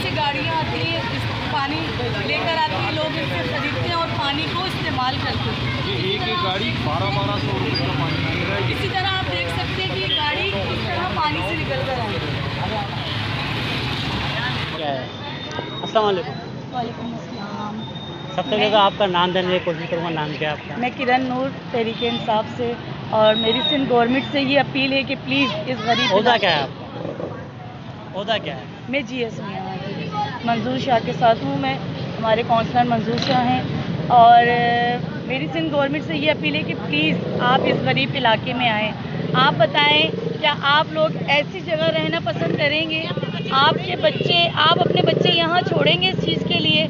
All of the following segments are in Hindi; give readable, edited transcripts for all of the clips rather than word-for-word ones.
से गाड़ियाँ आती हैं, पानी लेकर आती हैं, लोग इनसे खरीदते हैं और पानी को इस्तेमाल करते हैं। एक ही गाड़ी 1200 रुपये का पानी पी रहा है। इसी तरह आप देख सकते हैं कि गाड़ी किस तरह पानी से निकल कर आई है। क्या है? अस्सलाम वालेकुम। वालेकुम अस्सलाम। सबसे पहले आपका नाम देने की कोशिश करूँगा। नाम क्या है आपका? मैं किरण नूर, तहरीके इंसाफ से, और मेरी सिंध गवर्नमेंट से ये अपील है कि प्लीज़ इस गरीब ओहदा क्या है आपका? ओहदा क्या है? मैं GS में हूँ, मंजूर शाह के साथ हूँ मैं। हमारे काउंसलर मंजूर शाह हैं और मेरी सिंध गवर्नमेंट से ये अपील है कि प्लीज़ आप इस गरीब इलाके में आएँ। आप बताएं, क्या आप लोग ऐसी जगह रहना पसंद करेंगे? आपके बच्चे, आप अपने बच्चे यहाँ छोड़ेंगे इस चीज़ के लिए?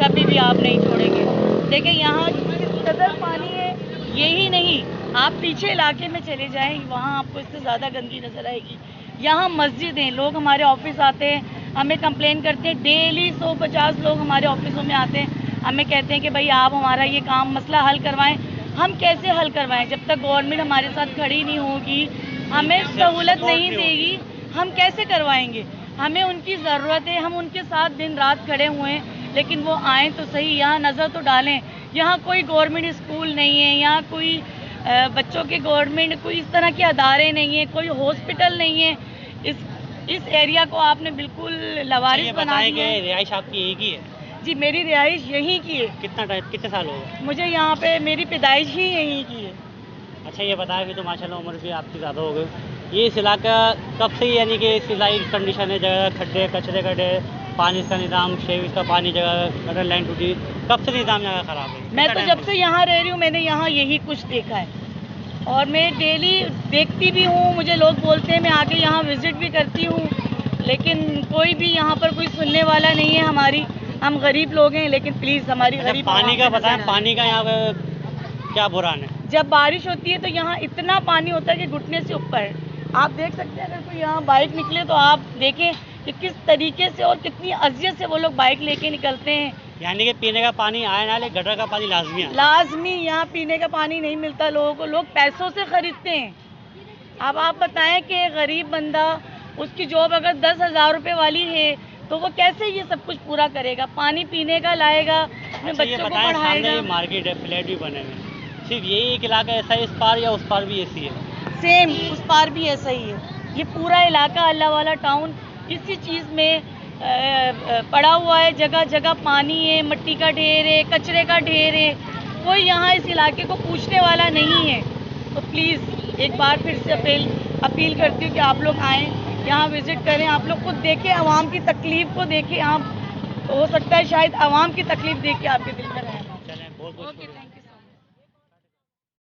कभी भी आप नहीं छोड़ेंगे। देखिए यहाँ किस कदर पानी है, यही नहीं, आप पीछे इलाके में चले जाएं, वहाँ आपको इससे ज़्यादा गंदगी नज़र आएगी। यहाँ मस्जिद हैं, लोग हमारे ऑफिस आते हैं, हमें कंप्लेन करते हैं, डेली 150 लोग हमारे ऑफिसों में आते हैं, हमें कहते हैं कि भाई आप हमारा ये काम मसला हल करवाएं। हम कैसे हल करवाएं? जब तक गवर्नमेंट हमारे साथ खड़ी नहीं होगी, हमें सहूलत नहीं देगी, हम कैसे करवाएंगे? हमें उनकी ज़रूरत है, हम उनके साथ दिन रात खड़े हुए हैं, लेकिन वो आएँ तो सही, यहाँ नज़र तो डालें। यहाँ कोई गवर्नमेंट स्कूल नहीं है, यहाँ कोई बच्चों के गवर्नमेंट कोई इस तरह के अदारे नहीं है, कोई हॉस्पिटल नहीं है। इस एरिया को आपने बिल्कुल लवारिस बना दिया है। रिहाइश आपकी एक ही है? जी, मेरी रिहाइश यहीं की है। कितना टाइम, कितने साल हो गए? मुझे यहाँ पे मेरी पैदाइश ही यहीं की है। अच्छा ये बताया कि तो माशाल्लाह उम्र भी आपकी ज़्यादा हो गई। ये इस इलाका कब से यानी कि इस लाइक कंडीशन है, जगह खड्डे, कचरे गड्ढे, पानी का निज़ाम, शेविज का पानी, जगह गटर लाइन टूटी, कब से निज़ाम जगह ख़राब है? मैं तो जब से यहाँ रह रही हूँ, मैंने यहाँ यही कुछ देखा है और मैं डेली देखती भी हूँ। मुझे लोग बोलते हैं, मैं आके यहाँ विज़िट भी करती हूँ, लेकिन कोई भी यहाँ पर कोई सुनने वाला नहीं है हमारी। हम गरीब लोग हैं, लेकिन प्लीज़ हमारी गरीब पानी का बताएं, पानी का यहाँ पे क्या बुरान है? जब बारिश होती है तो यहाँ इतना पानी होता है कि घुटने से ऊपर। आप देख सकते हैं, अगर कोई यहाँ बाइक निकले तो आप देखें कि किस तरीके से और कितनी अज़ियत से वो लोग बाइक लेके निकलते हैं। यानी कि पीने का पानी आए ना, लेकिन गटर का पानी लाजमी है। लाजमी, यहाँ पीने का पानी नहीं मिलता लोगों को, लोग पैसों से खरीदते हैं। अब आप बताएं कि गरीब बंदा, उसकी जॉब अगर 10,000 रुपये वाली है तो वो कैसे ये सब कुछ पूरा करेगा? पानी पीने का लाएगा, अपने अच्छा, बच्चों को पढ़ाएगा। सामने मार्केट है, फ्लैट भी बने हुए हैं, सिर्फ यही एक इलाका ऐसा है इस पार या उस पार भी ऐसी है? सेम उस पार भी ऐसा ही है। ये पूरा इलाका अल्लाह वाला टाउन इसी चीज़ में पड़ा हुआ है। जगह जगह पानी है, मिट्टी का ढेर है, कचरे का ढेर है। कोई यहाँ इस इलाके को पूछने वाला नहीं है। तो प्लीज़ एक बार फिर से अपील करती हूँ कि आप लोग आएँ, यहाँ विज़िट करें, आप लोग खुद देखें, आवाम की तकलीफ़ को देखें। आप, हो सकता है शायद आवाम की तकलीफ़ देख के आपके दिल में रहना। चलें, बहुत ओके, थैंक यू।